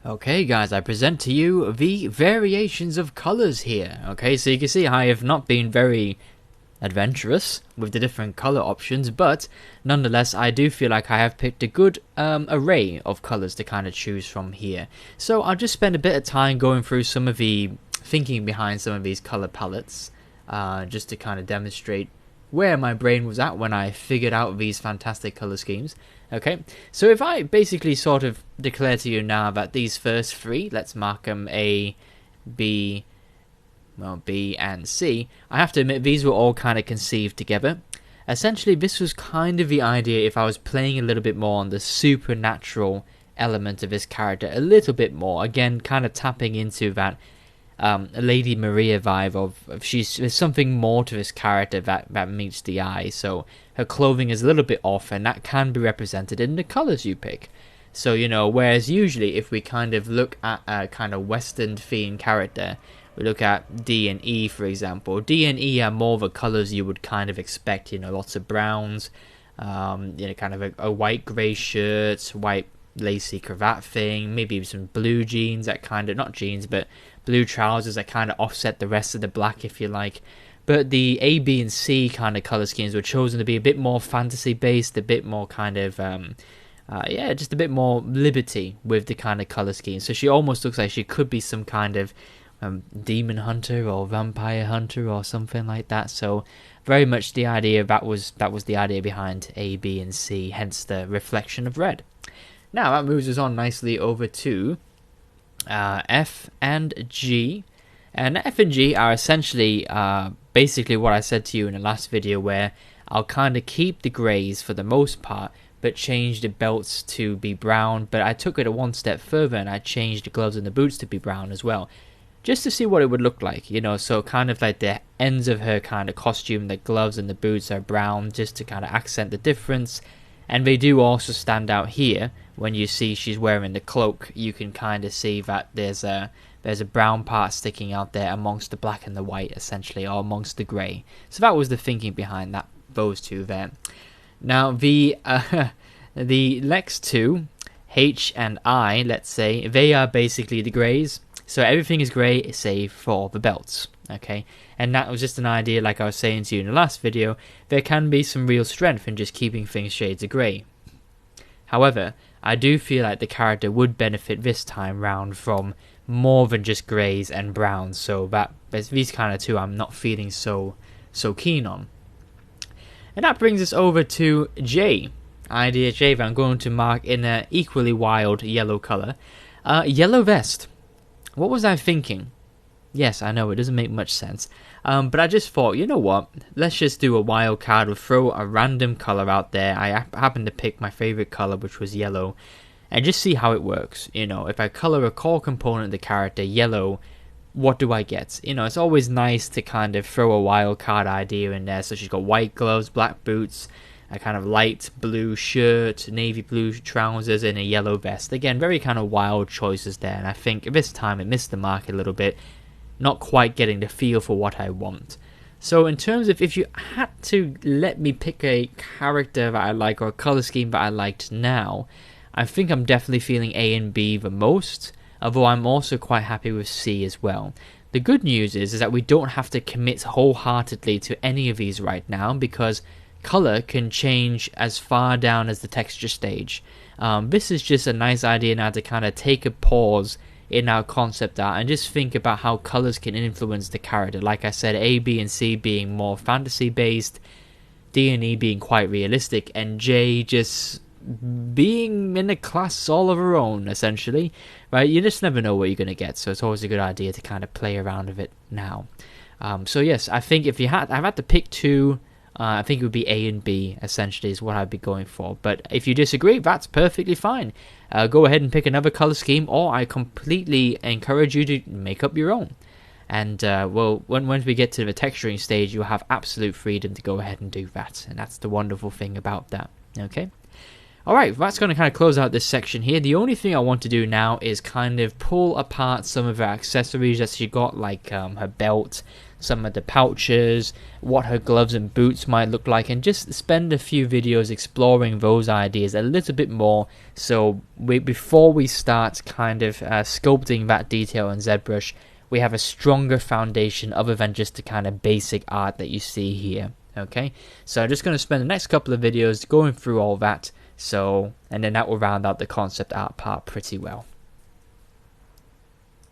Okay guys, I present to you the variations of colours here. Okay, so you can see I have not been very adventurous with the different colour options, but nonetheless I do feel like I have picked a good array of colours to kind of choose from here. So I'll just spend a bit of time going through some of the thinking behind some of these colour palettes, just to kind of demonstrate where my brain was at when I figured out these fantastic colour schemes. Okay, so if I basically sort of declare to you now that these first three, let's mark them A, B, B and C, I have to admit these were all kind of conceived together. Essentially, this was kind of the idea if I was playing a little bit more on the supernatural element of this character, a little bit more, again, kind of tapping into that Lady Maria vibe of there's something more to this character that meets the eye. So her clothing is a little bit off, and that can be represented in the colors you pick. So, you know, whereas usually if we kind of look at a kind of Western themed character, we look at D and E, for example. D and E are more the colors you would kind of expect, you know, lots of browns, you know, kind of a white grey shirt, white lacy cravat thing, maybe some blue jeans that kind of, not jeans, but blue trousers that kind of offset the rest of the black, if you like. But the A, B, and C kind of color schemes were chosen to be a bit more fantasy based, a bit more kind of, just a bit more liberty with the kind of color scheme. So she almost looks like she could be some kind of demon hunter or vampire hunter or something like that. So very much the idea that was the idea behind A, B, and C, hence the reflection of red. Now that moves us on nicely over to F and G. And F and G are essentially basically what I said to you in the last video, where I'll kind of keep the greys for the most part, but change the belts to be brown. But I took it a one step further and I changed the gloves and the boots to be brown as well, just to see what it would look like, you know. So kind of like the ends of her kind of costume, the gloves and the boots are brown, just to kind of accent the difference. And they do also stand out here. When you see she's wearing the cloak, you can kind of see that there's a brown part sticking out there amongst the black and the white, essentially, or amongst the grey. So that was the thinking behind that, those two there. Now the next two, H and I, let's say, they are basically the greys. So everything is grey save for the belts. Okay, and that was just an idea, like I was saying to you in the last video. There can be some real strength in just keeping things shades of grey. However, I do feel like the character would benefit this time round from more than just greys and browns, so that these kind of two I'm not feeling so keen on. And that brings us over to J. Idea J that I'm going to mark in an equally wild yellow colour. Yellow vest. What was I thinking? Yes, I know, it doesn't make much sense. But I just thought, you know what? Let's just do a wild card. We'll throw a random colour out there. I happened to pick my favourite colour, which was yellow. And just see how it works. You know, if I colour a core component of the character yellow, what do I get? You know, it's always nice to kind of throw a wild card idea in there. So she's got white gloves, black boots, a kind of light blue shirt, navy blue trousers, and a yellow vest. Again, very kind of wild choices there. And I think this time it missed the mark a little bit. Not quite getting the feel for what I want. So in terms of, if you had to let me pick a character that I like or a colour scheme that I liked now, I think I'm definitely feeling A and B the most, although I'm also quite happy with C as well. The good news is that we don't have to commit wholeheartedly to any of these right now, because colour can change as far down as the texture stage. This is just a nice idea now to kind of take a pause in our concept art and just think about how colours can influence the character. Like I said, A, B, and C being more fantasy based, D and E being quite realistic, and J just being in a class all of her own, essentially. Right? You just never know what you're going to get, so it's always a good idea to kind of play around with it now. So yes, I think if I've had to pick two, I think it would be A and B, essentially, is what I'd be going for. But if you disagree, that's perfectly fine. Go ahead and pick another colour scheme, or I completely encourage you to make up your own. And, once we get to the texturing stage, you'll have absolute freedom to go ahead and do that. And that's the wonderful thing about that. Okay? Alright, that's going to kind of close out this section here. The only thing I want to do now is kind of pull apart some of her accessories that she got, like her belt, some of the pouches, what her gloves and boots might look like, and just spend a few videos exploring those ideas a little bit more, so before we start kind of sculpting that detail in ZBrush, we have a stronger foundation other than just the kind of basic art that you see here. Okay, so I'm just going to spend the next couple of videos going through all that, and then that will round out the concept art part pretty well.